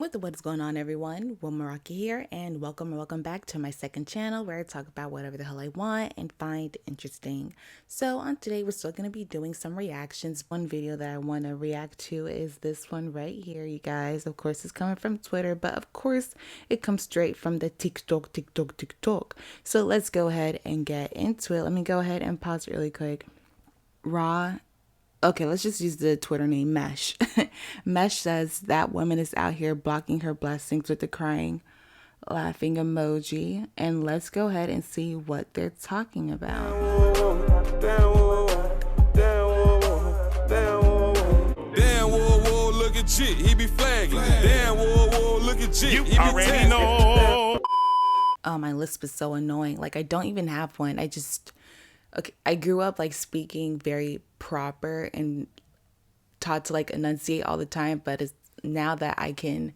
What is going on, everyone? Maraki here, and welcome back to my second channel where I talk about whatever the hell I want and find interesting. So on today we're still going to be doing some reactions. One video that I want to react to is this one right here, you guys. Of course it's coming from Twitter, but of course it comes straight from the TikTok. So let's go ahead and get into it. Let me go ahead and pause it really quick. Raw. Okay, let's just use the Twitter name Mesh. Mesh says that woman is out here blocking her blessings with the crying, laughing emoji. And let's go ahead and see what they're talking about. Look at Jit, he be flagging. Damn, look at Jit, you already know. Oh, my lisp is so annoying. Like, I don't even have one. Okay, I grew up like speaking very proper and taught to like enunciate all the time, but it's now that I can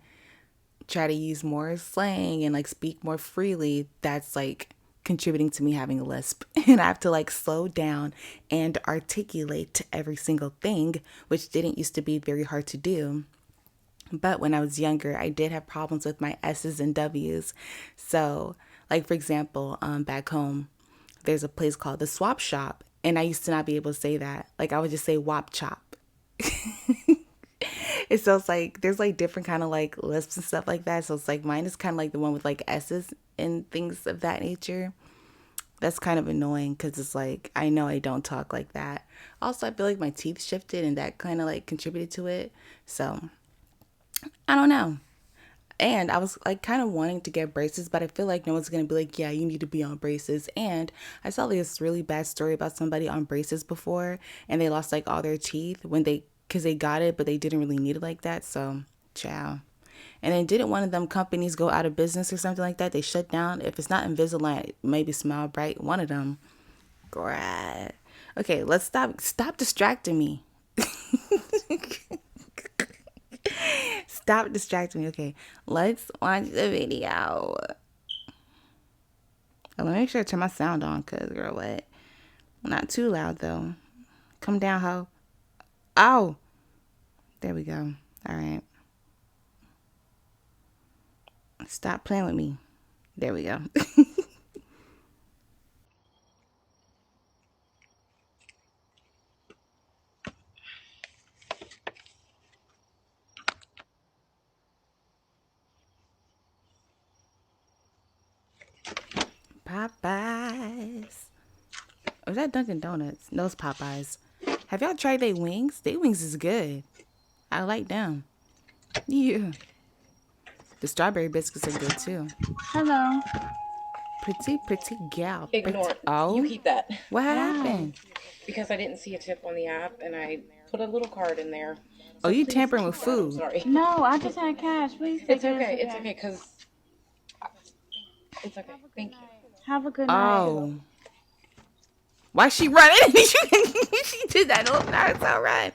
try to use more slang and like speak more freely, that's like contributing to me having a lisp. And I have to like slow down and articulate every single thing, which didn't used to be very hard to do. But when I was younger, I did have problems with my S's and W's. So like, for example, back home, there's a place called the Swap Shop, and I used to not be able to say that. Like, I would just say Wop Chop. And so it's like there's like different kind of like lisps and stuff like that. So it's like mine is kind of like the one with like S's and things of that nature. That's kind of annoying because it's like I know I don't talk like that. Also, I feel like my teeth shifted and that kind of like contributed to it. So I don't know. And I was like kind of wanting to get braces, but I feel like no one's going to be like, yeah, you need to be on braces. And I saw this really bad story about somebody on braces before, and they lost like all their teeth because they got it, but they didn't really need it like that. So, ciao. And then didn't one of them companies go out of business or something like that? They shut down. If it's not Invisalign, maybe Smile Bright, one of them. Great. Okay, let's stop distracting me. Stop distracting me. Okay, let's watch the video. Let me make sure I turn my sound on, because, girl, what? Not too loud, though. Come down, ho. Oh! There we go. All right. Stop playing with me. There we go. Popeyes. Or is that Dunkin' Donuts? No, it's Popeyes. Have y'all tried their wings? Their wings is good. I like them. Yeah. The strawberry biscuits are good too. Hello. Pretty gal. Ignore it. Oh, You keep that. what happened? Because I didn't see a tip on the app and I put a little card in there. Oh, you please tampering with keep that. I'm food. sorry. No, I just had cash. Please take It's care of okay. it It's again. okay because it's okay. Thank you. Have a good night. Oh. Why she running? She did that. Oh, no, it's all right.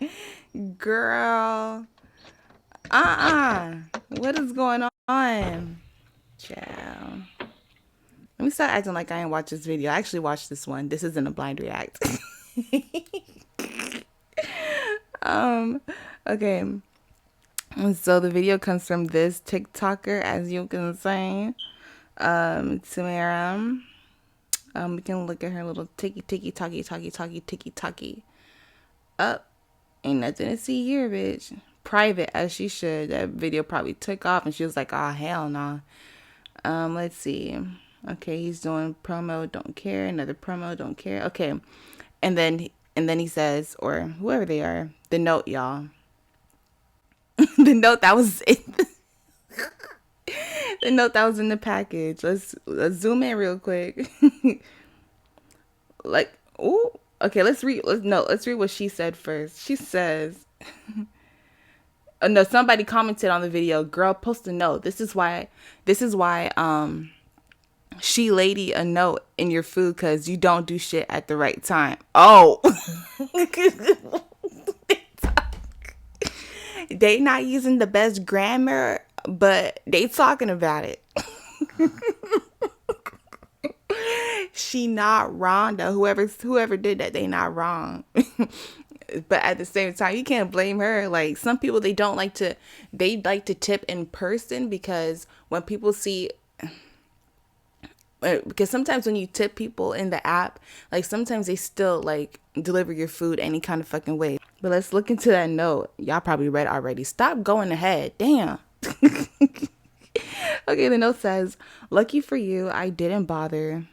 Girl. What is going on? Child. Let me start acting like I ain't watched this video. I actually watched this one. This isn't a blind react. Okay. So the video comes from this TikToker, as you can see. Tamara. We can look at her little ticky up. Ain't nothing to see here, bitch. Private as she should. That video probably took off and she was like, oh, hell no. Let's see. Okay, he's doing promo, don't care. Another promo, don't care. Okay. And then he says, or whoever they are, the note, y'all. The note that was in the note that was in the package. Let's zoom in real quick. Like, ooh, okay, let's read what she said first. She says, oh, no, somebody commented on the video, girl, post a note. This is why she lady a note in your food because you don't do shit at the right time. Oh. They not using the best grammar, but they talking about it. She not wrong though. Whoever did that, they not wrong. But at the same time, you can't blame her. Like some people, they like to tip in person because when people see, because sometimes when you tip people in the app, like sometimes they still like deliver your food any kind of fucking way. But let's look into that note. Y'all probably read already. Stop going ahead. Damn. Okay, the note says, lucky for you, I didn't bother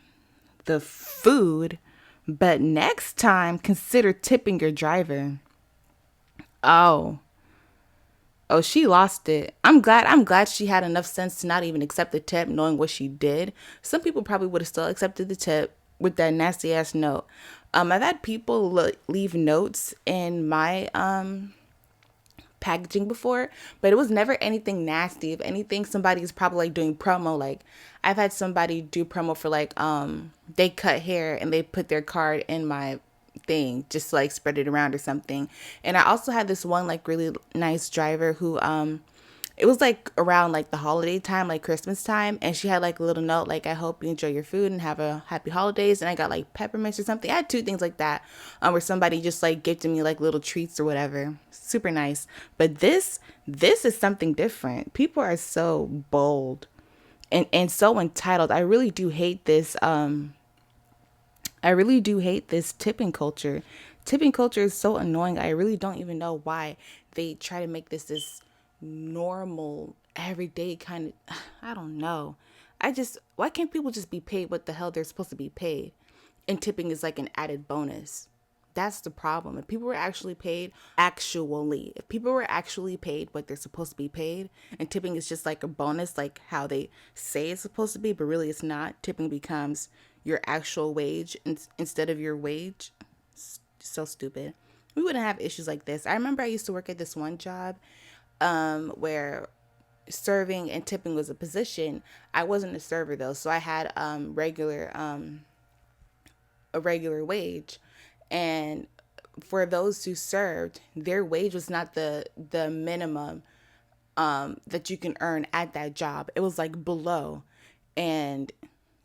the food, but next time consider tipping your driver. Oh. Oh, she lost it. I'm glad she had enough sense to not even accept the tip knowing what she did. Some people probably would have still accepted the tip with that nasty ass note. I've had people leave notes in my packaging before, but it was never anything nasty. If anything, somebody is probably like doing promo. Like I've had somebody do promo for like they cut hair and they put their card in my thing just to, like spread it around or something. And I also had this one like really nice driver who it was like around like the holiday time, like Christmas time, and she had like a little note like, I hope you enjoy your food and have a happy holidays. And I got like peppermints or something. I had two things like that, where somebody just like gifted me like little treats or whatever. Super nice. But this is something different. People are so bold and so entitled. I really do hate this tipping culture. Tipping culture is so annoying. I really don't even know why they try to make this normal, everyday kind of. I don't know. Why can't people just be paid what the hell they're supposed to be paid? And tipping is like an added bonus. That's the problem. If people were actually paid what they're supposed to be paid, and tipping is just like a bonus, like how they say it's supposed to be, but really it's not. Tipping becomes your actual wage instead of your wage. So stupid. We wouldn't have issues like this. I remember I used to work at this one job where serving and tipping was a position. I wasn't a server though, so I had a regular wage, and for those who served, their wage was not the minimum that you can earn at that job. It was like below, and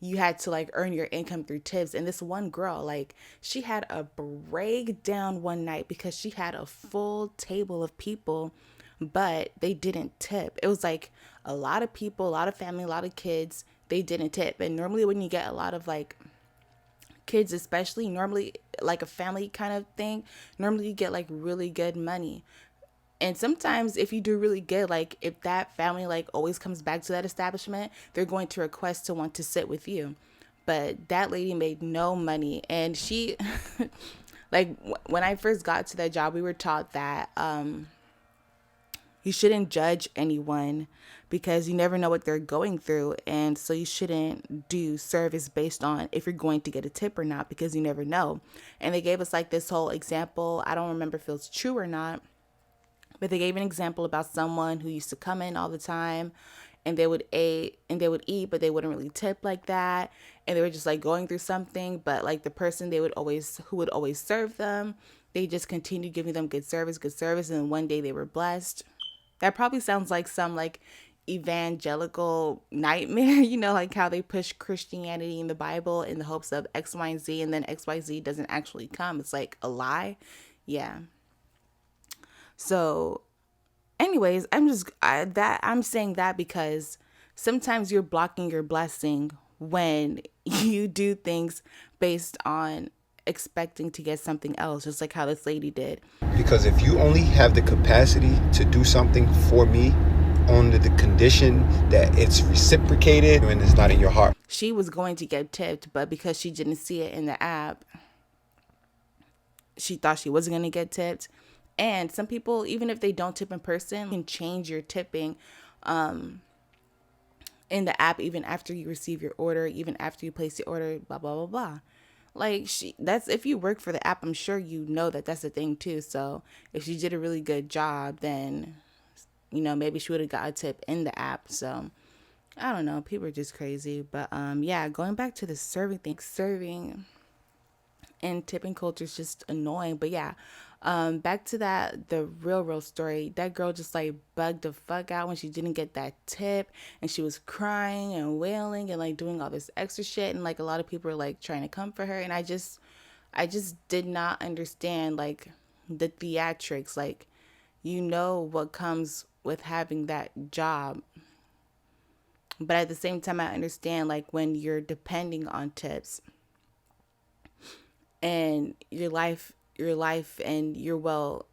you had to like earn your income through tips. And this one girl, like, she had a breakdown one night because she had a full table of people, but they didn't tip. It was like a lot of people, a lot of family, a lot of kids, they didn't tip. And normally when you get a lot of like kids, especially, normally like a family kind of thing, normally you get like really good money. And sometimes if you do really good, like if that family like always comes back to that establishment, they're going to request to want to sit with you. But that lady made no money, and she like when I first got to that job, we were taught that you shouldn't judge anyone because you never know what they're going through. And so you shouldn't do service based on if you're going to get a tip or not, because you never know. And they gave us like this whole example. I don't remember if it was true or not, but they gave an example about someone who used to come in all the time, and they would eat, but they wouldn't really tip like that. And they were just like going through something, but like the person who would always serve them, they just continued giving them good service. And one day they were blessed. That probably sounds like some like evangelical nightmare, like how they push Christianity in the Bible in the hopes of X, Y, and Z, and then XYZ doesn't actually come. It's like a lie. Yeah. So anyways, I'm saying that because sometimes you're blocking your blessing when you do things based on expecting to get something else, just like how this lady did. Because if you only have the capacity to do something for me under the condition that it's reciprocated and it's not in your heart. She was going to get tipped, but because she didn't see it in the app, she thought she wasn't going to get tipped. And some people, even if they don't tip in person, can change your tipping in the app even after you receive your order, even after you place the order, blah, blah, blah, blah. Like that's if you work for the app, I'm sure you know that that's a thing too. So if she did a really good job, then maybe she would have got a tip in the app. So I don't know, people are just crazy. But yeah, going back to the serving thing, serving and tipping culture is just annoying. But yeah, back to the real story. That girl just like bugged the fuck out when she didn't get that tip, and she was crying and wailing and like doing all this extra shit, and like a lot of people were like trying to comfort her, and I just did not understand like the theatrics, like you know what comes with having that job. But at the same time, I understand like when you're depending on tips and your life and your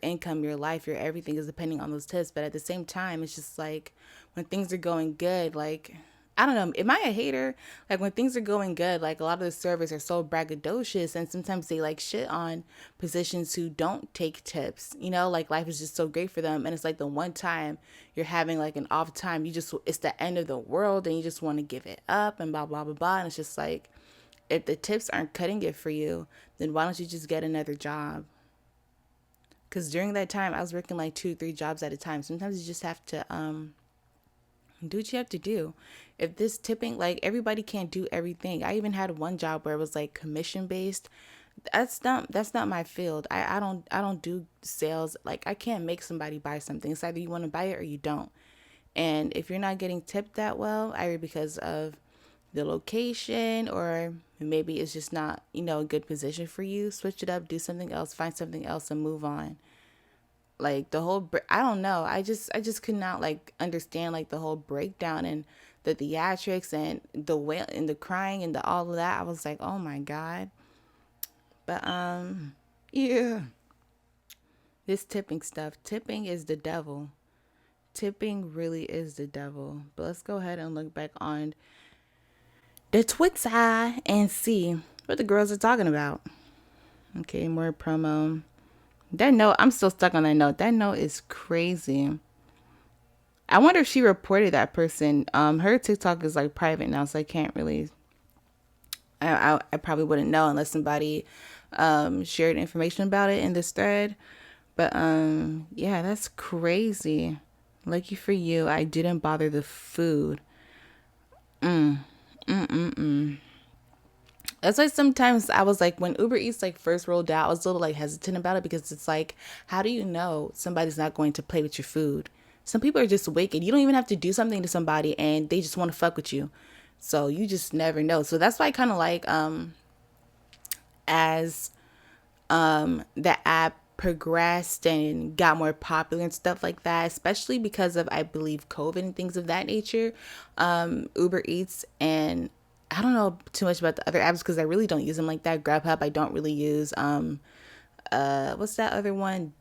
income, your life, your everything is depending on those tips. But at the same time, it's just like when things are going good, like I don't know, am I a hater? Like when things are going good, like a lot of the servers are so braggadocious and sometimes they like shit on positions who don't take tips. You know, like life is just so great for them. And it's like the one time you're having like an off time, it's the end of the world and you just want to give it up and blah, blah, blah, blah. And it's just like, if the tips aren't cutting it for you, then why don't you just get another job? Because during that time, I was working like 2, 3 jobs at a time. Sometimes you just have to do what you have to do. If this tipping, like everybody can't do everything. I even had one job where it was like commission based. That's not my field. I don't do sales. Like I can't make somebody buy something. It's either you want to buy it or you don't. And if you're not getting tipped that well, either because of the location or maybe it's just not, a good position for you, switch it up, do something else, find something else and move on. Like the whole I don't know. I just could not like understand like the whole breakdown and the theatrics and the wail and the crying and the all of that. I was like, "Oh my God." But yeah. This tipping stuff. Tipping is the devil. Tipping really is the devil. But let's go ahead and look back on the Twitter and see what the girls are talking about. Okay, more promo. That note, I'm still stuck on that note. That note is crazy. I wonder if she reported that person. Her TikTok is like private now, so I can't really. I probably wouldn't know unless somebody shared information about it in this thread. But yeah, that's crazy. Lucky for you, I didn't bother the food. That's why sometimes I was like, when Uber Eats like first rolled out, I was a little like hesitant about it because it's like, how do you know somebody's not going to play with your food? Some people are just wicked. You don't even have to do something to somebody and they just want to fuck with you. So you just never know. So that's why I kind of like as the app progressed and got more popular and stuff like that, especially because of, I believe, COVID and things of that nature. Uber Eats and I don't know too much about the other apps because I really don't use them like that. Grubhub, I don't really use. What's that other one?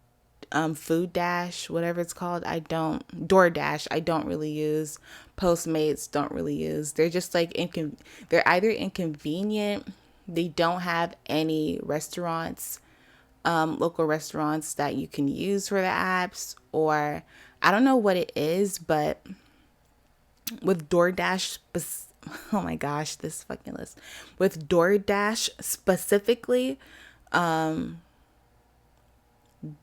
Food Dash, whatever it's called. I don't. DoorDash, I don't really use. Postmates, don't really use. They're just like they're either inconvenient. They don't have any restaurants, local restaurants that you can use for the apps, or I don't know what it is, but with DoorDash, oh my gosh, this fucking list. With DoorDash specifically,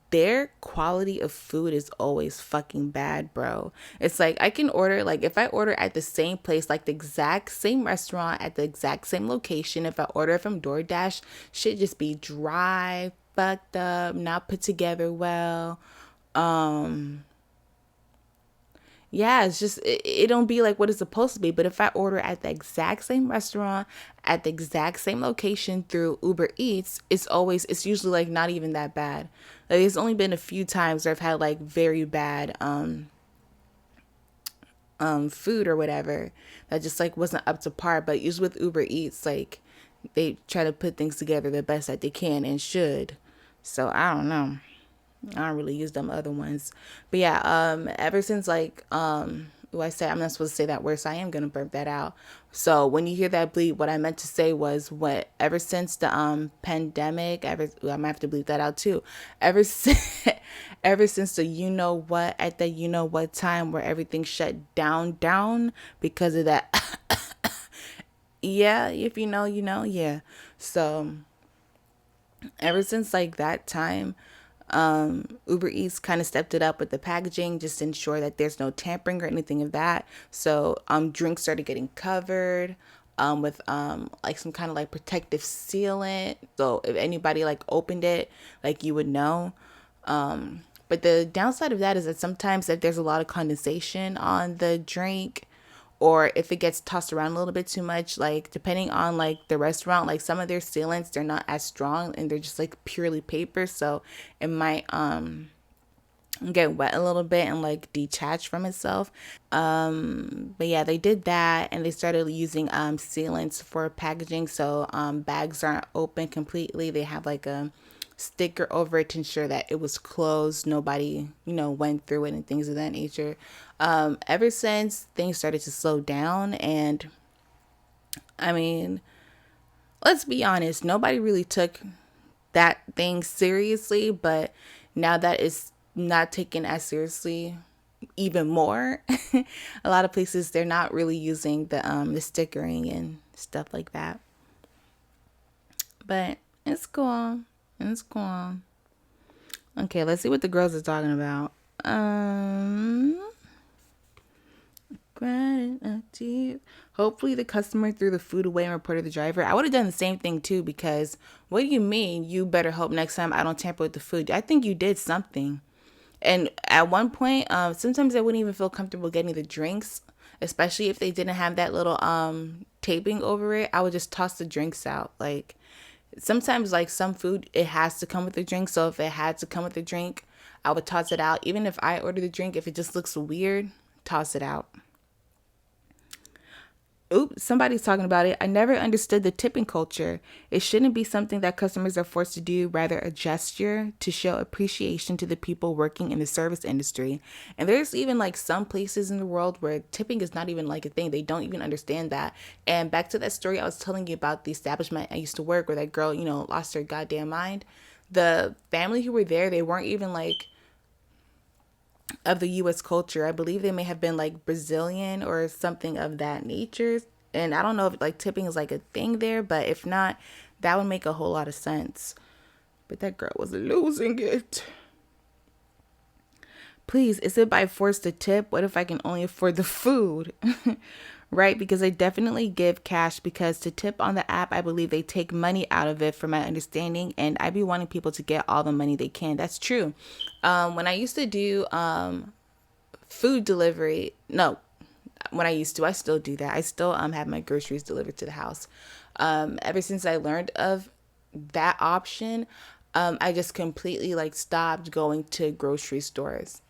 their quality of food is always fucking bad, bro. It's like I can order, like if I order at the same place, like the exact same restaurant at the exact same location, if I order from DoorDash, shit just be dry, fucked up, not put together well. Yeah, it's just it don't be like what it's supposed to be. But if I order at the exact same restaurant at the exact same location through Uber Eats, it's usually like not even that bad. Like there's only been a few times where I've had like very bad food or whatever that just like wasn't up to par. But usually with Uber Eats, like they try to put things together the best that they can and should. So I don't know. I don't really use them other ones. But yeah, ever since like I said I'm not supposed to say that word, so I am gonna burp that out. So when you hear that bleep, what I meant to say was what ever since the pandemic, I might have to bleep that out too. Ever since ever since the you know what at the you know what time where everything shut down because of that yeah, if you know, you know, yeah. So ever since like that time, Uber Eats kind of stepped it up with the packaging just to ensure that there's no tampering or anything of that. So drinks started getting covered with like some kind of like protective sealant. So if anybody like opened it, like you would know. But the downside of that is that sometimes if there's a lot of condensation on the drink or if it gets tossed around a little bit too much, like depending on like the restaurant, like some of their sealants, they're not as strong and they're just like purely paper, so it might get wet a little bit and like detach from itself. But yeah, they did that, and they started using sealants for packaging, so bags aren't open completely. They have like a sticker over it to ensure that it was closed, nobody went through it and things of that nature. Ever since things started to slow down, and I mean, let's be honest, nobody really took that thing seriously, but now that it's not taken as seriously even more. A lot of places, they're not really using the stickering and stuff like that. But it's cool. It's cool. Okay, let's see what the girls are talking about. Hopefully the customer threw the food away and reported the driver. I would have done the same thing too, because what do you mean you better hope next time I don't tamper with the food? I think you did something. And at one point, sometimes I wouldn't even feel comfortable getting the drinks, especially if they didn't have that little taping over it. I would just toss the drinks out. Like sometimes, like some food, it has to come with the drink. So if it had to come with the drink, I would toss it out. Even if I order the drink, if it just looks weird, toss it out. Oops, somebody's talking about it. I never understood the tipping culture. It shouldn't be something that customers are forced to do, rather a gesture to show appreciation to the people working in the service industry. And there's even like some places in the world where tipping is not even like a thing. They don't even understand that. And back to that story I was telling you about the establishment I used to work, where that girl, lost her goddamn mind. The family who were there, they weren't even like of the U.S. culture. I believe they may have been like Brazilian or something of that nature. And I don't know if like tipping is like a thing there, but if not, that would make a whole lot of sense. But that girl was losing it. Please, is it by force to tip? What if I can only afford the food? Right? Because I definitely give cash, because to tip on the app, I believe they take money out of it from my understanding. And I be wanting people to get all the money they can. That's true. When I used to do food delivery, no, when I still do that. I still have my groceries delivered to the house. Ever since I learned of that option, I just completely like stopped going to grocery stores.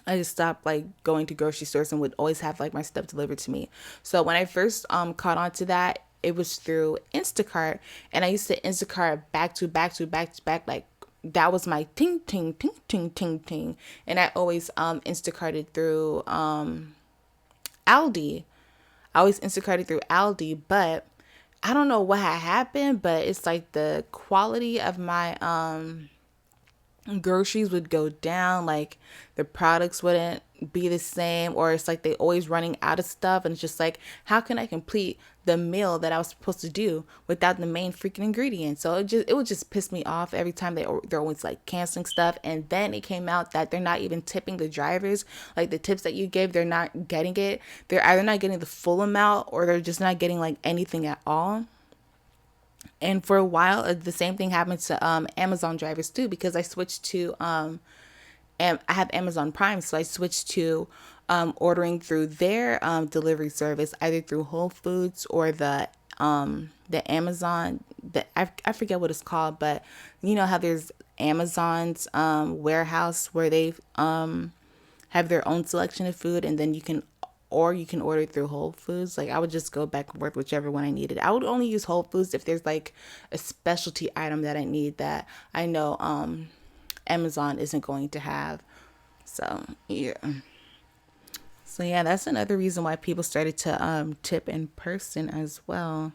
I just stopped like going to grocery stores and would always have like my stuff delivered to me. So when I first caught on to that, it was through Instacart, and I used to Instacart back to back to back to back, like that was my ting ting ting ting ting ting. And I always Instacarted through Aldi. I always Instacarted through Aldi, but I don't know what had happened, but it's like the quality of my groceries would go down, like the products wouldn't be the same, or it's like they always running out of stuff, and it's just like, how can I complete the meal that I was supposed to do without the main freaking ingredient? So it would just piss me off every time they're always like canceling stuff. And then it came out that they're not even tipping the drivers. Like the tips that you give, they're not getting it. They're either not getting the full amount, or they're just not getting like anything at all. And for a while, the same thing happened to Amazon drivers too, because I switched to and I have Amazon Prime, so I switched to ordering through their delivery service, either through Whole Foods or the Amazon. I forget what it's called, but you know how there's Amazon's warehouse where they have their own selection of food, and then you can order through Whole Foods. Like I would just go back and forth whichever one I needed. I would only use Whole Foods if there's like a specialty item that I need that I know Amazon isn't going to have. So yeah. So yeah, that's another reason why people started to tip in person as well.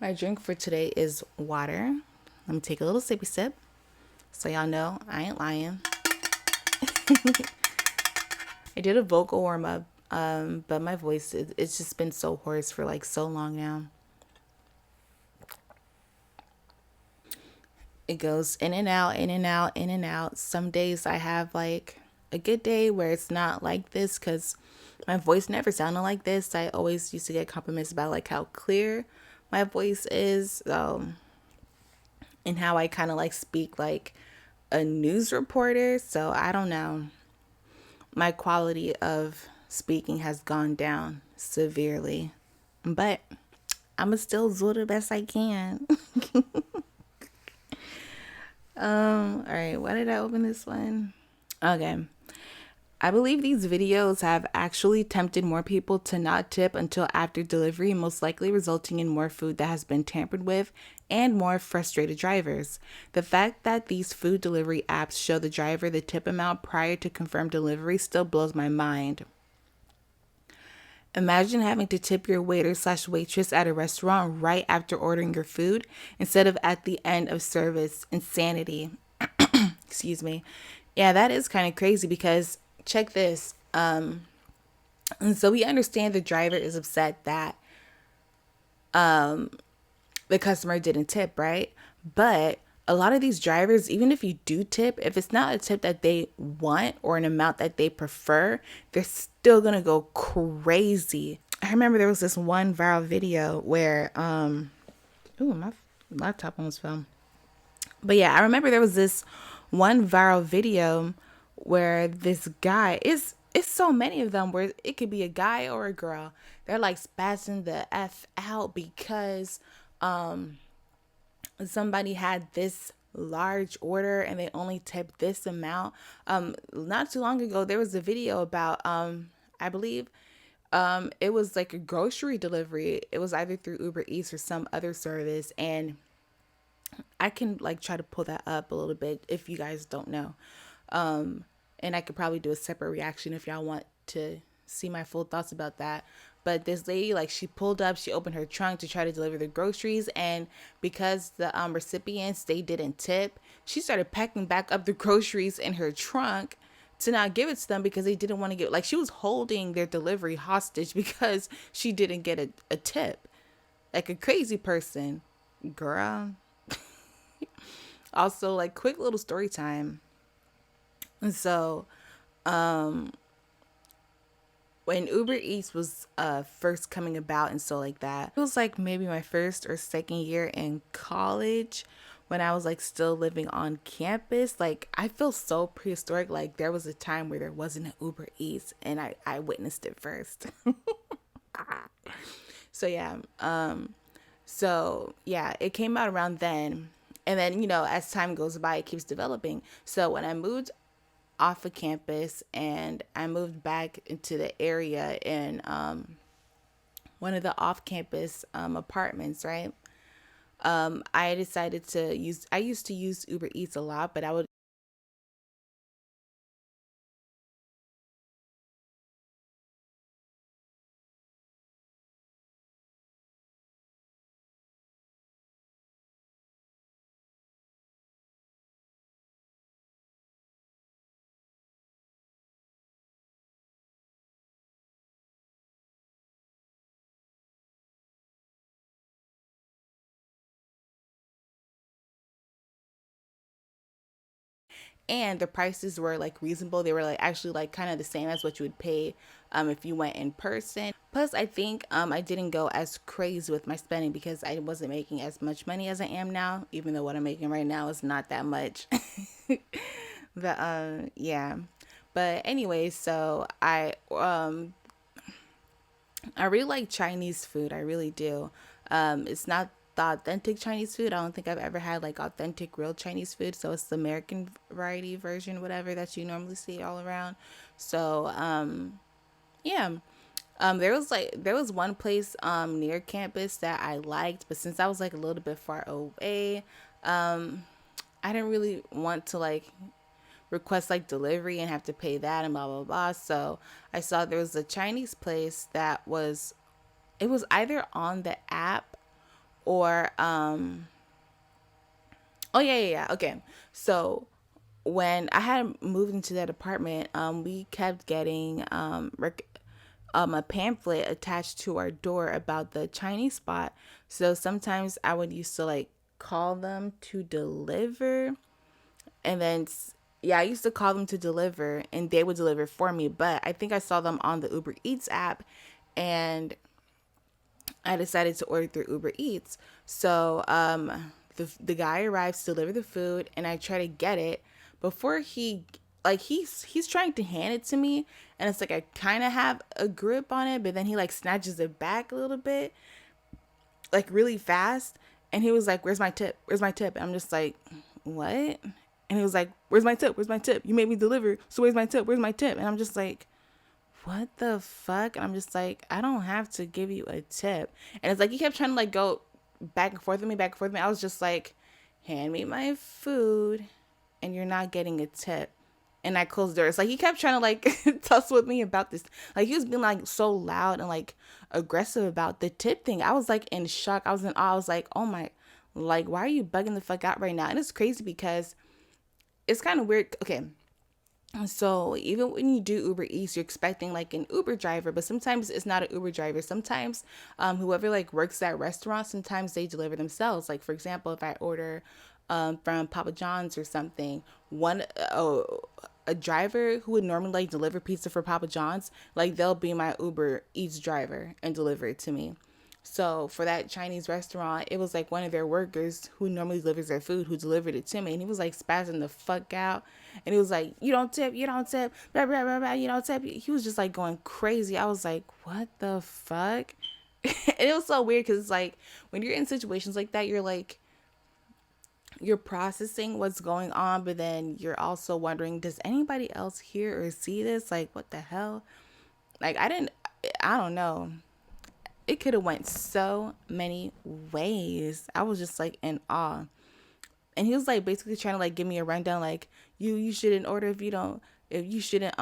My drink for today is water. Let me take a little sippy sip, so y'all know I ain't lying. I did a vocal warm up, but my voice, it's just been so hoarse for like so long now. It goes in and out, in and out, in and out. Some days I have like a good day where it's not like this, because my voice never sounded like this. I always used to get compliments about like how clear my voice is, and how I kind of like speak like a news reporter. So I don't know. My quality of speaking has gone down severely. But I'ma still do the best I can. All right, why did I open this one? Okay. I believe these videos have actually tempted more people to not tip until after delivery, most likely resulting in more food that has been tampered with and more frustrated drivers. The fact that these food delivery apps show the driver the tip amount prior to confirmed delivery still blows my mind. Imagine having to tip your waiter/waitress at a restaurant right after ordering your food instead of at the end of service. Insanity. Excuse me. Yeah, that is kind of crazy because check this. And so we understand the driver is upset that the customer didn't tip, right? But a lot of these drivers, even if you do tip, if it's not a tip that they want or an amount that they prefer, they're still gonna go crazy. I remember there was this one viral video where ooh, my laptop almost fell. But yeah, I remember there was this one viral video where this guy is, it's so many of them where it could be a guy or a girl. They're like spazzing the F out because somebody had this large order and they only tipped this amount. Not too long ago there was a video about I believe it was like a grocery delivery. It was either through Uber Eats or some other service, and I can like try to pull that up a little bit if you guys don't know. And I could probably do a separate reaction if y'all want to see my full thoughts about that. But this lady, like, she pulled up, she opened her trunk to try to deliver the groceries, and because the recipients, they didn't tip, she started packing back up the groceries in her trunk to not give it to them because they didn't want to get, like, she was holding their delivery hostage because she didn't get a tip. Like a crazy person. Girl. Also, like, quick little story time. And so, when Uber Eats was first coming about and so like that, it was like maybe my first or second year in college when I was like still living on campus. Like, I feel so prehistoric. Like, there was a time where there wasn't an Uber Eats and I witnessed it first. So yeah, it came out around then. And then, you know, as time goes by, it keeps developing. So when I moved off of campus and I moved back into the area in one of the off-campus apartments, right? I decided to I used to use Uber Eats a lot, but I would and the prices were like reasonable. They were like actually like kind of the same as what you would pay if you went in person. Plus, I think I didn't go as crazy with my spending because I wasn't making as much money as I am now, even though what I'm making right now is not that much. But yeah. But anyway, so I really like Chinese food. I really do. It's not the authentic Chinese food. I don't think I've ever had like authentic real Chinese food. So it's the American variety version, whatever that you normally see all around. So yeah. There was one place near campus that I liked, but since I was like a little bit far away, I didn't really want to like request like delivery and have to pay that and blah blah blah. So I saw there was a Chinese place that was, it was either on the app or oh yeah, okay. So when I had moved into that apartment, we kept getting a pamphlet attached to our door about the Chinese spot. So sometimes I would used to like call them to deliver, and then yeah, I used to call them to deliver and they would deliver for me. But I think I saw them on the Uber Eats app, and I decided to order through Uber Eats. So the guy arrives to deliver the food, and I try to get it before he, like, he's trying to hand it to me, and it's like I kind of have a grip on it, but then he like snatches it back a little bit, like really fast. And he was like, "Where's my tip? Where's my tip?" And I'm just like, "What?" And he was like, "Where's my tip? Where's my tip? You made me deliver, so where's my tip? Where's my tip?" And I'm just like, "What the fuck?" And I'm just like, "I don't have to give you a tip." And it's like he kept trying to like go back and forth with me, back and forth with me. I was just like, "Hand me my food and you're not getting a tip." And I closed the door. It's like he kept trying to like tussle with me about this. Like he was being like so loud and like aggressive about the tip thing. I was like in shock. I was in awe. I was like, "Oh my, like, why are you bugging the fuck out right now?" And it's crazy because it's kind of weird. Okay. So even when you do Uber Eats, you're expecting like an Uber driver, but sometimes it's not an Uber driver. Sometimes whoever like works that restaurant, sometimes they deliver themselves. Like for example, if I order from Papa John's or something, a driver who would normally like deliver pizza for Papa John's, like they'll be my Uber Eats driver and deliver it to me. So for that Chinese restaurant, it was like one of their workers who normally delivers their food who delivered it to me. And he was like spazzing the fuck out. And he was like, "You don't tip, you don't tip, blah, blah, blah, blah, you don't tip." He was just like going crazy. I was like, "What the fuck?" And it was so weird because it's like when you're in situations like that, you're like, you're processing what's going on, but then you're also wondering, does anybody else hear or see this? Like, what the hell? Like, I don't know. It could have went so many ways. I was just like in awe. And he was like basically trying to like give me a rundown, like, you shouldn't order if you shouldn't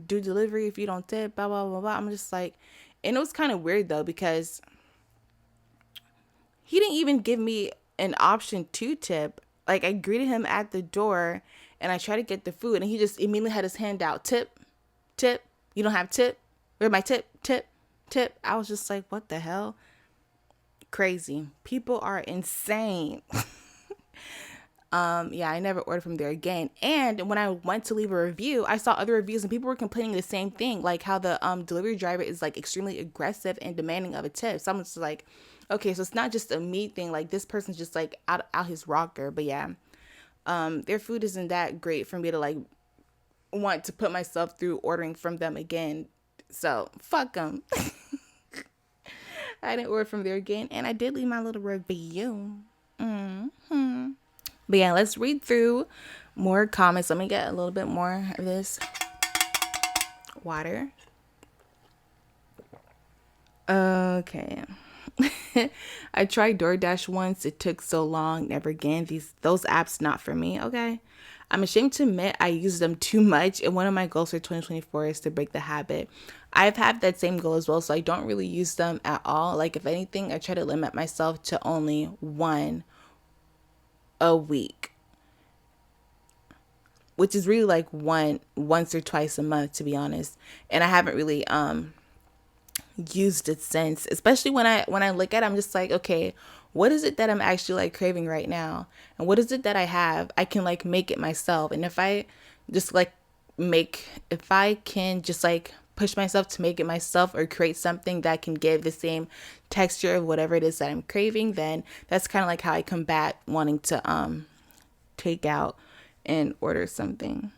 do delivery if you don't tip, blah blah blah blah. I'm just like, and it was kind of weird though because he didn't even give me an option to tip. Like I greeted him at the door and I tried to get the food and he just immediately had his hand out. "Tip, tip, you don't have tip? Where's my tip? Tip, tip." I was just like, what the hell? Crazy. People are insane. Yeah, I never ordered from there again. And when I went to leave a review, I saw other reviews and people were complaining the same thing, like how the delivery driver is like extremely aggressive and demanding of a tip. So I'm just like, okay, so it's not just a me thing. Like this person's just like out his rocker. But yeah, their food isn't that great for me to like want to put myself through ordering from them again. So fuck them. I didn't order from there again, and I did leave my little review. But yeah, let's read through more comments. Let me get a little bit more of this water. Okay. I tried DoorDash once. It took so long. Never again. Those apps not for me. Okay. I'm ashamed to admit I use them too much, and one of my goals for 2024 is to break the habit. I've had that same goal as well, so I don't really use them at all. Like if anything, I try to limit myself to only one a week, which is really like once or twice a month, to be honest. And I haven't really used it since, especially when I look at it, I'm just like, okay, what is it that I'm actually like craving right now, and what is it that I can like make it myself. And if I can just like push myself to make it myself or create something that can give the same texture of whatever it is that I'm craving, then that's kind of like how I combat wanting to take out and order something.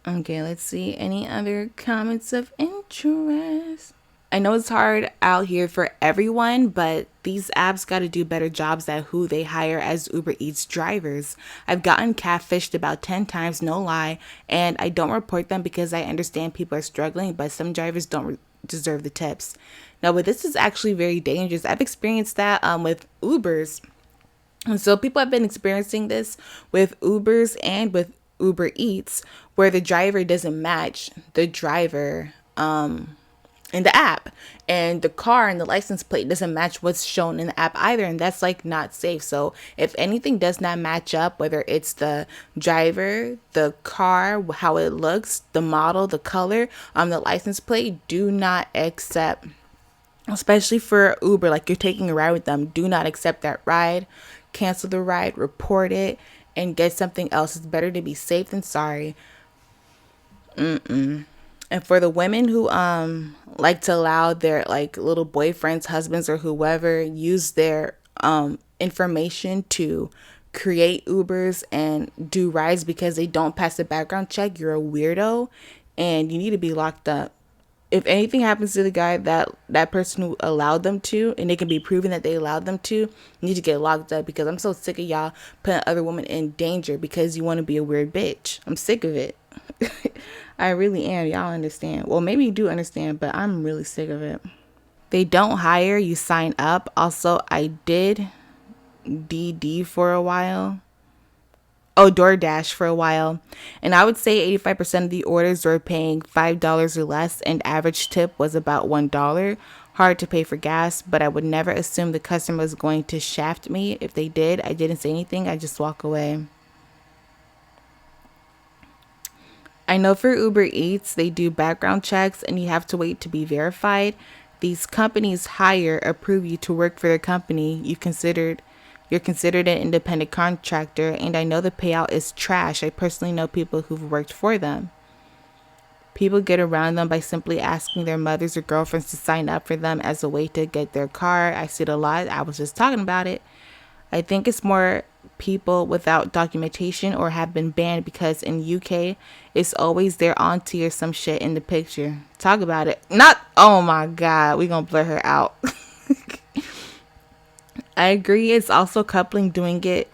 Okay, let's see any other comments of interest. I know it's hard out here for everyone, but these apps got to do better jobs at who they hire as Uber Eats drivers. I've gotten catfished about 10 times, no lie, and I don't report them because I understand people are struggling, but some drivers don't deserve the tips. No, but this is actually very dangerous. I've experienced that with Ubers. And so people have been experiencing this with Ubers and with Uber Eats, where the driver doesn't match the driver in the app, and the car and the license plate doesn't match what's shown in the app either, and that's like not safe. So if anything does not match up, whether it's the driver, the car, how it looks, the model, the color, the license plate, do not accept. Especially for Uber, like you're taking a ride with them, do not accept that ride. Cancel the ride, report it, and get something else. It's better to be safe than sorry. And for the women who like to allow their like little boyfriends, husbands, or whoever use their information to create Ubers and do rides because they don't pass a background check, you're a weirdo, and you need to be locked up. If anything happens to the guy that person who allowed them to, and it can be proven that they allowed them to, you need to get locked up, because I'm so sick of y'all putting other women in danger because you want to be a weird bitch. I'm sick of it. I really am. Y'all understand. Well, maybe you do understand, but I'm really sick of it. They don't hire, you sign up. Also, I did DD for a while. Oh, DoorDash for a while. And I would say 85% of the orders were paying $5 or less, and average tip was about $1. Hard to pay for gas, but I would never assume the customer was going to shaft me. If they did, I didn't say anything. I just walk away. I know for Uber Eats, they do background checks and you have to wait to be verified. These companies approve you to work for their company. You're considered an independent contractor, and I know the payout is trash. I personally know people who've worked for them. People get around them by simply asking their mothers or girlfriends to sign up for them as a way to get their car. I see it a lot. I was just talking about it. I think it's more people without documentation or have been banned, because in UK it's always their auntie or some shit in the picture. Talk about it. Not, oh my god, we gonna blur her out. I agree, it's also coupling doing it.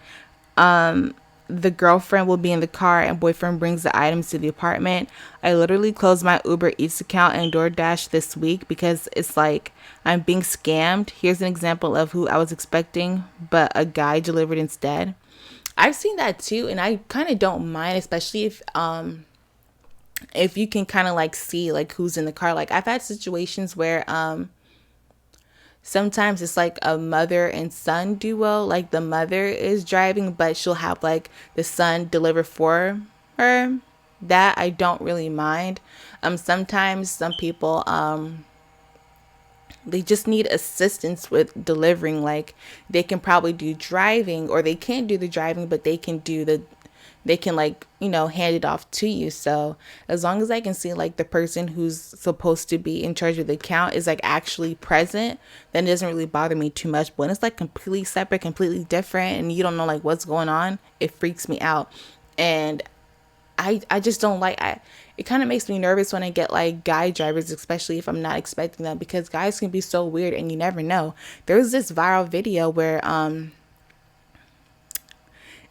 The girlfriend will be in the car and boyfriend brings the items to the apartment. I literally closed my Uber Eats account and DoorDash this week because it's like I'm being scammed. Here's an example of who I was expecting, but a guy delivered instead. I've seen that too, and I kind of don't mind, especially if you can kind of like see like who's in the car. Like I've had situations where sometimes it's like a mother and son duo. Like the mother is driving, but she'll have like the son deliver for her. That I don't really mind. Sometimes some people they just need assistance with delivering. Like they can probably do driving, or they can't do the driving, but they can like, hand it off to you. So as long as I can see like the person who's supposed to be in charge of the account is like actually present, then it doesn't really bother me too much. But when it's like completely separate, completely different, and you don't know like what's going on, it freaks me out. And I just don't like, it kind of makes me nervous when I get like guy drivers, especially if I'm not expecting them, because guys can be so weird and you never know. There was this viral video where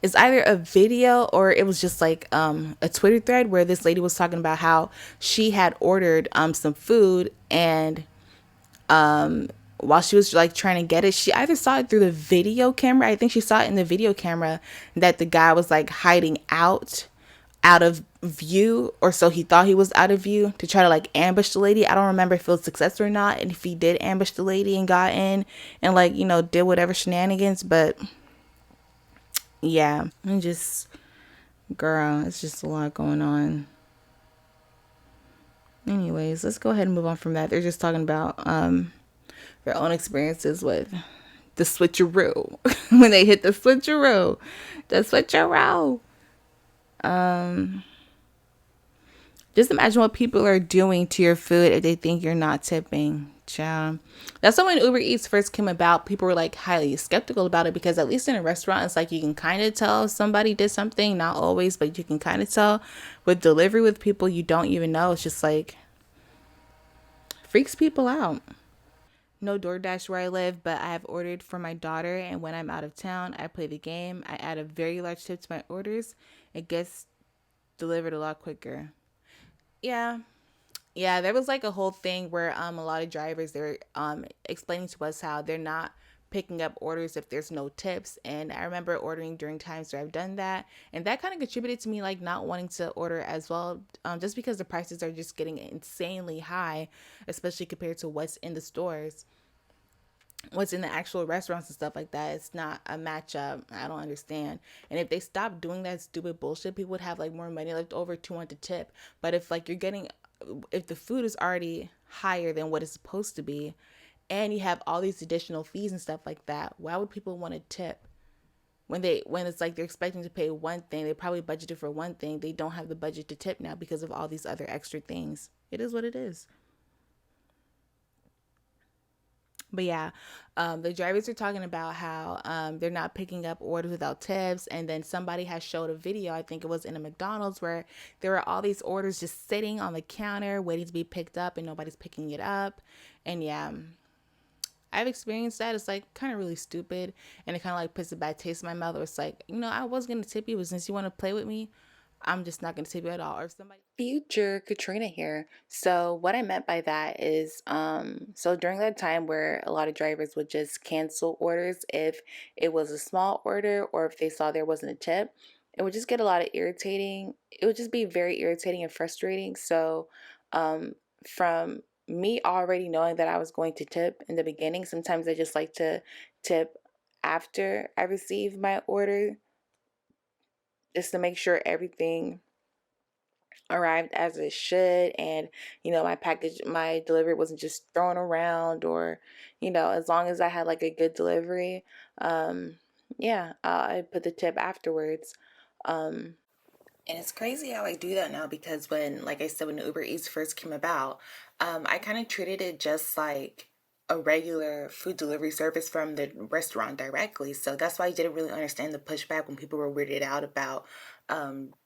it's either a video or it was just like a Twitter thread where this lady was talking about how she had ordered some food, and while she was like trying to get it, she either saw it through the video camera. I think she saw it in the video camera that the guy was like hiding out of view, or so he thought he was out of view, to try to like ambush the lady. I don't remember if it was successful or not, and if he did ambush the lady and got in and like, did whatever shenanigans. But yeah, and just, girl, it's just a lot going on. Anyways, let's go ahead and move on from that. They're just talking about their own experiences with the switcheroo. When they hit the switcheroo. Just imagine what people are doing to your food if they think you're not tipping. Child. That's why when Uber Eats first came about, people were like highly skeptical about it, because at least in a restaurant, it's like you can kind of tell if somebody did something. Not always, but you can kind of tell. With delivery with people you don't even know, it's just like freaks people out. No DoorDash where I live, but I have ordered for my daughter, and when I'm out of town, I play the game. I add a very large tip to my orders. It gets delivered a lot quicker. Yeah. Yeah, there was like a whole thing where a lot of drivers, they're explaining to us how they're not picking up orders if there's no tips. And I remember ordering during times where I've done that, and that kind of contributed to me like not wanting to order as well, just because the prices are just getting insanely high, especially compared to what's in the stores, what's in the actual restaurants and stuff like that. It's not a matchup. I don't understand. And if they stop doing that stupid bullshit, people would have like more money left over to want to tip. But if like if the food is already higher than what it's supposed to be, and you have all these additional fees and stuff like that, why would people want to tip? When it's like they're expecting to pay one thing, they probably budgeted for one thing, they don't have the budget to tip now because of all these other extra things. It is what it is. But yeah, the drivers are talking about how they're not picking up orders without tips. And then somebody has showed a video, I think it was in a McDonald's, where there were all these orders just sitting on the counter waiting to be picked up and nobody's picking it up. And yeah, I've experienced that. It's like kind of really stupid, and it kind of like puts a bad taste in my mouth. Where it's like, I was gonna tip you, but since you want to play with me, I'm just not gonna tip you at all. Or if somebody future Katrina here. So what I meant by that is, so during that time where a lot of drivers would just cancel orders if it was a small order or if they saw there wasn't a tip, it would just get a lot of irritating. It would just be very irritating and frustrating. So, from me already knowing that I was going to tip in the beginning, sometimes I just like to tip after I receive my order just to make sure everything arrived as it should, and my delivery wasn't just thrown around, or as long as I had like a good delivery, yeah, I put the tip afterwards. And it's crazy how I do that now, because when, like I said, when Uber Eats first came about, I kind of treated it just like a regular food delivery service from the restaurant directly. So that's why I didn't really understand the pushback when people were weirded out about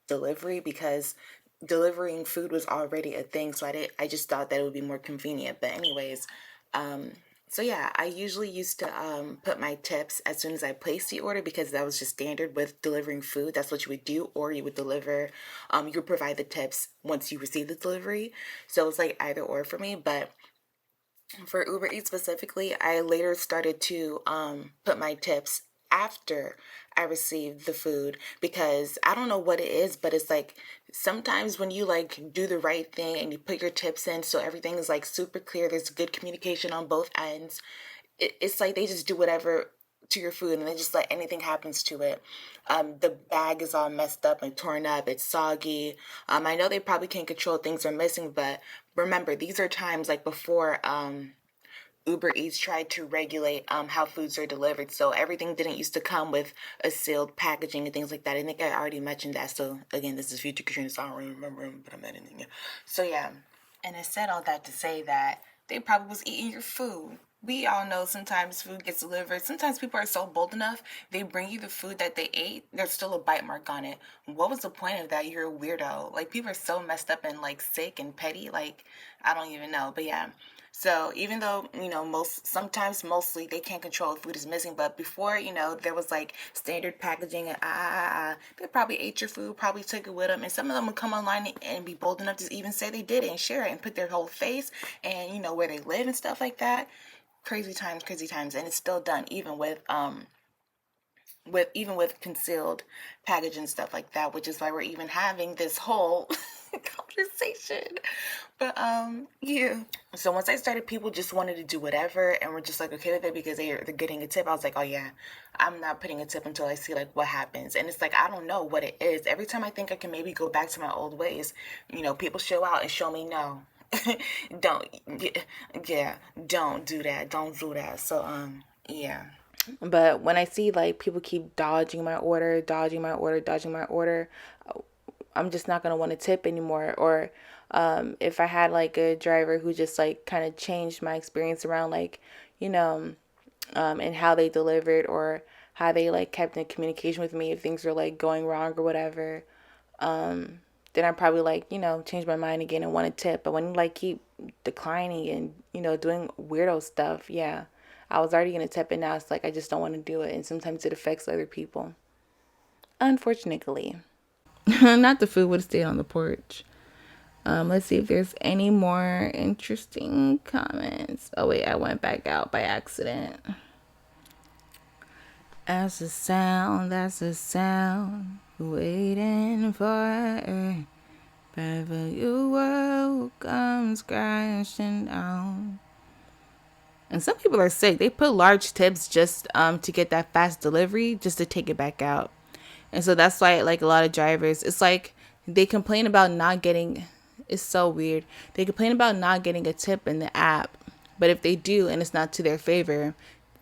delivery, because delivering food was already a thing. So I just thought that it would be more convenient. But anyways, um, so yeah, I usually used to put my tips as soon as I placed the order, because that was just standard with delivering food. That's what you would do, or you would you would provide the tips once you receive the delivery. So it's like either or for me. But for Uber Eats specifically, I later started to put my tips after I received the food, because I don't know what it is, but it's like sometimes when you like do the right thing and you put your tips in, so everything is like super clear, there's good communication on both ends. It's like they just do whatever to your food, and they just let anything happens to it. The bag is all messed up and torn up, it's soggy. I know they probably can't control things are missing, but remember, these are times like before Uber Eats tried to regulate how foods are delivered. So everything didn't used to come with a sealed packaging and things like that. I think I already mentioned that. So again, this is future Katrina, so I don't really remember, but I'm editing it. So yeah, and I said all that to say that they probably was eating your food. We all know sometimes food gets delivered. Sometimes people are so bold enough, they bring you the food that they ate, there's still a bite mark on it. What was the point of that? You're a weirdo. Like, people are so messed up and like sick and petty. Like, I don't even know. But yeah. So even though, mostly they can't control if food is missing, but before, there was like standard packaging and they probably ate your food, probably took it with them. And some of them would come online and be bold enough to even say they did it and share it and put their whole face and, where they live and stuff like that. Crazy times, crazy times. And it's still done even with concealed package and stuff like that, which is why we're even having this whole conversation. But yeah. So once I started, people just wanted to do whatever and we're just like okay with it because they're getting a tip. I was like, oh yeah, I'm not putting a tip until I see like what happens. And it's like I don't know what it is. Every time I think I can maybe go back to my old ways, people show out and show me no. don't yeah, don't do that. Don't do that. So yeah. But when I see like people keep dodging my order, I'm just not gonna want to tip anymore. Or if I had like a driver who just like kind of changed my experience around like, and how they delivered or how they like kept in communication with me if things were like going wrong or whatever, then I probably like, change my mind again and want to tip. But when you like keep declining and, doing weirdo stuff, yeah. I was already going to tip, and now it's like I just don't want to do it. And sometimes it affects other people. Unfortunately. Not the food would have stayed on the porch. Let's see if there's any more interesting comments. Oh, wait, I went back out by accident. That's a sound. Waiting for her. Wherever your world comes crashing down. And some people are sick. They put large tips just to get that fast delivery, just to take it back out. And so that's why like a lot of drivers, it's like they complain about not getting, it's so weird. They complain about not getting a tip in the app. But if they do and it's not to their favor,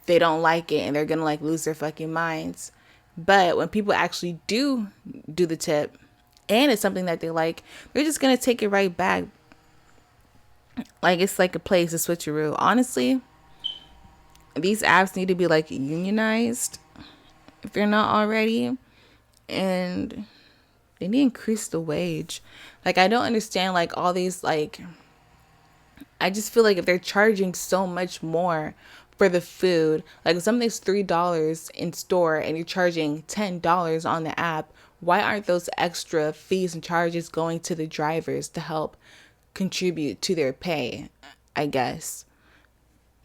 they don't like it and they're going to like lose their fucking minds. But when people actually do the tip and it's something that they like, they're just going to take it right back. Like it's like a place, a switcheroo. Honestly, these apps need to be like unionized if they're not already, and they need to increase the wage. Like, I don't understand, like, all these, like, I just feel like if they're charging so much more for the food, like if something's $3 in store and you're charging $10 on the app, why aren't those extra fees and charges going to the drivers to help contribute to their pay? I guess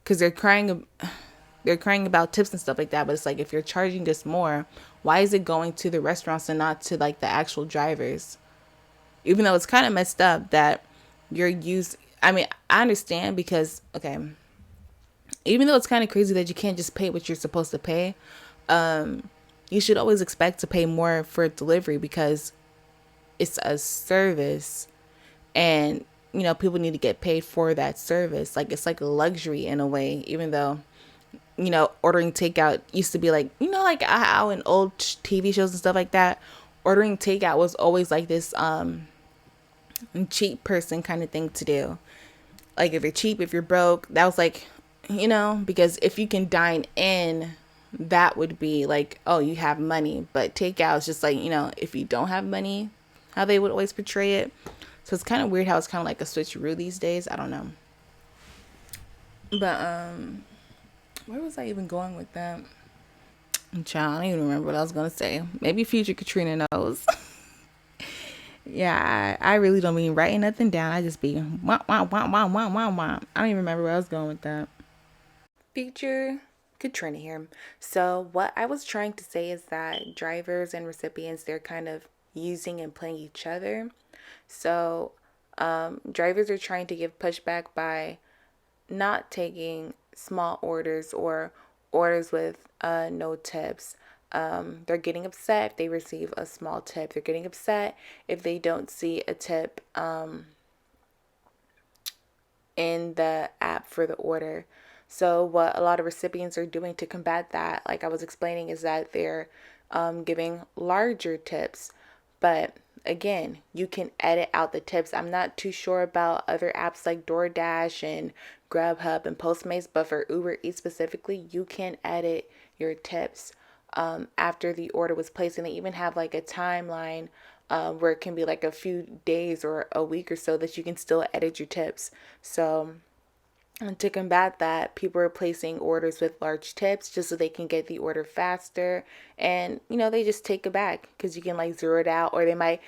because they're crying about tips and stuff like that, but it's like if you're charging this more, why is it going to the restaurants and not to like the actual drivers? Even though it's kind of messed up that you're used. I mean, I understand because, okay, even though it's kind of crazy that you can't just pay what you're supposed to pay, you should always expect to pay more for delivery because it's a service, and people need to get paid for that service. Like, it's like a luxury in a way, even though ordering takeout used to be like, like how in old TV shows and stuff like that, ordering takeout was always like this cheap person kind of thing to do. Like, if you're cheap, if you're broke, that was like, because if you can dine in, that would be like, oh, you have money. But takeout is just like, if you don't have money, how they would always portray it. So it's kind of weird how it's kind of like a switcheroo these days. I don't know. But where was I even going with that? Child, I don't even remember what I was gonna say. Maybe future Katrina knows. Yeah, I really don't mean writing nothing down. I just be wah, wah, wah, wah, wah, wah, wah. I don't even remember where I was going with that. Future Katrina here. So what I was trying to say is that drivers and recipients, they're kind of using and playing each other. So drivers are trying to give pushback by not taking small orders or orders with no tips. They're getting upset if they receive a small tip. They're getting upset if they don't see a tip in the app for the order. So what a lot of recipients are doing to combat that, like I was explaining, is that they're giving larger tips. But again, you can edit out the tips. I'm not too sure about other apps like DoorDash and Grubhub and Postmates, but for Uber Eats specifically, you can edit your tips after the order was placed. And they even have like a timeline where it can be like a few days or a week or so that you can still edit your tips. So, and to combat that, people are placing orders with large tips just so they can get the order faster. And, they just take it back because you can like zero it out, or they might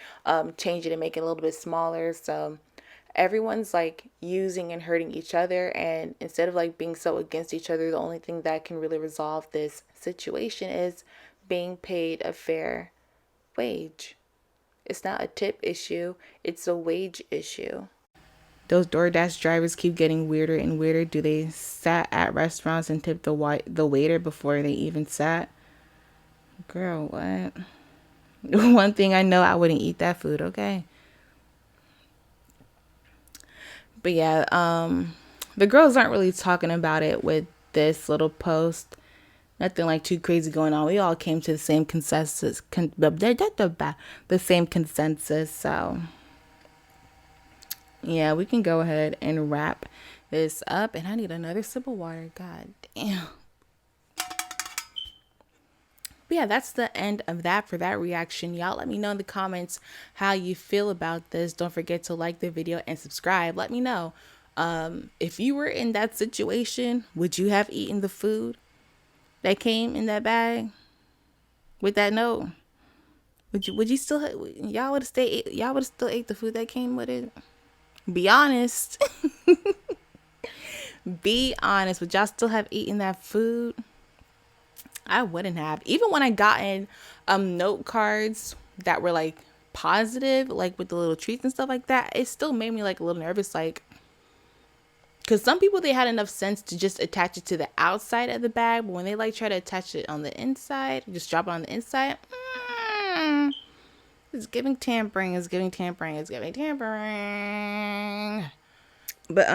change it and make it a little bit smaller. So everyone's like using and hurting each other. And instead of like being so against each other, the only thing that can really resolve this situation is being paid a fair wage. It's not a tip issue, it's a wage issue. Those DoorDash drivers keep getting weirder and weirder. Do they sat at restaurants and tip the waiter before they even sat? Girl, what? One thing I know, I wouldn't eat that food, okay? But yeah, the girls aren't really talking about it with this little post. Nothing like too crazy going on. We all came to the same consensus. The same consensus, so yeah, we can go ahead and wrap this up. And I need another sip of water. God damn. But yeah, that's the end of that for that reaction. Y'all let me know in the comments how you feel about this. Don't forget to like the video and subscribe. Let me know. If you were in that situation, would you have eaten the food that came in that bag with that note? Would you still, y'all would have still ate the food that came with it? Be honest. Be honest. Would y'all still have eaten that food? I wouldn't have. Even when I gotten note cards that were like positive, like with the little treats and stuff like that, it still made me like a little nervous, like, because some people, they had enough sense to just attach it to the outside of the bag, but when they like try to attach it on the inside, just drop it on the inside, it's giving tampering. It's giving tampering. It's giving tampering. But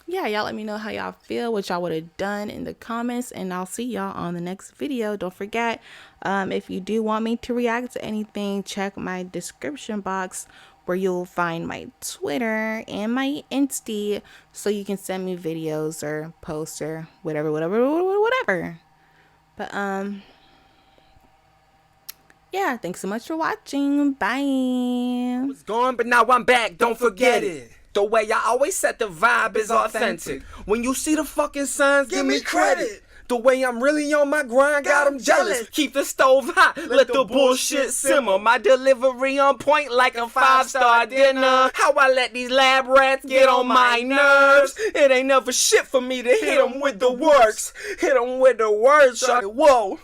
yeah, y'all let me know how y'all feel, what y'all would have done in the comments, and I'll see y'all on the next video. Don't forget, if you do want me to react to anything, check my description box where you'll find my Twitter and my Insta, so you can send me videos or posts or whatever. But yeah, thanks so much for watching. Bye. Was gone, but now I'm back, don't forget it. The way I always set the vibe is authentic. When you see the fucking signs, give me credit. The way I'm really on my grind got them jealous. Keep the stove hot, let the bullshit simmer. My delivery on point like a 5-star dinner. How I let these lab rats get on my nerves. It ain't never shit for me to hit them with the works. Hit them with the words, whoa.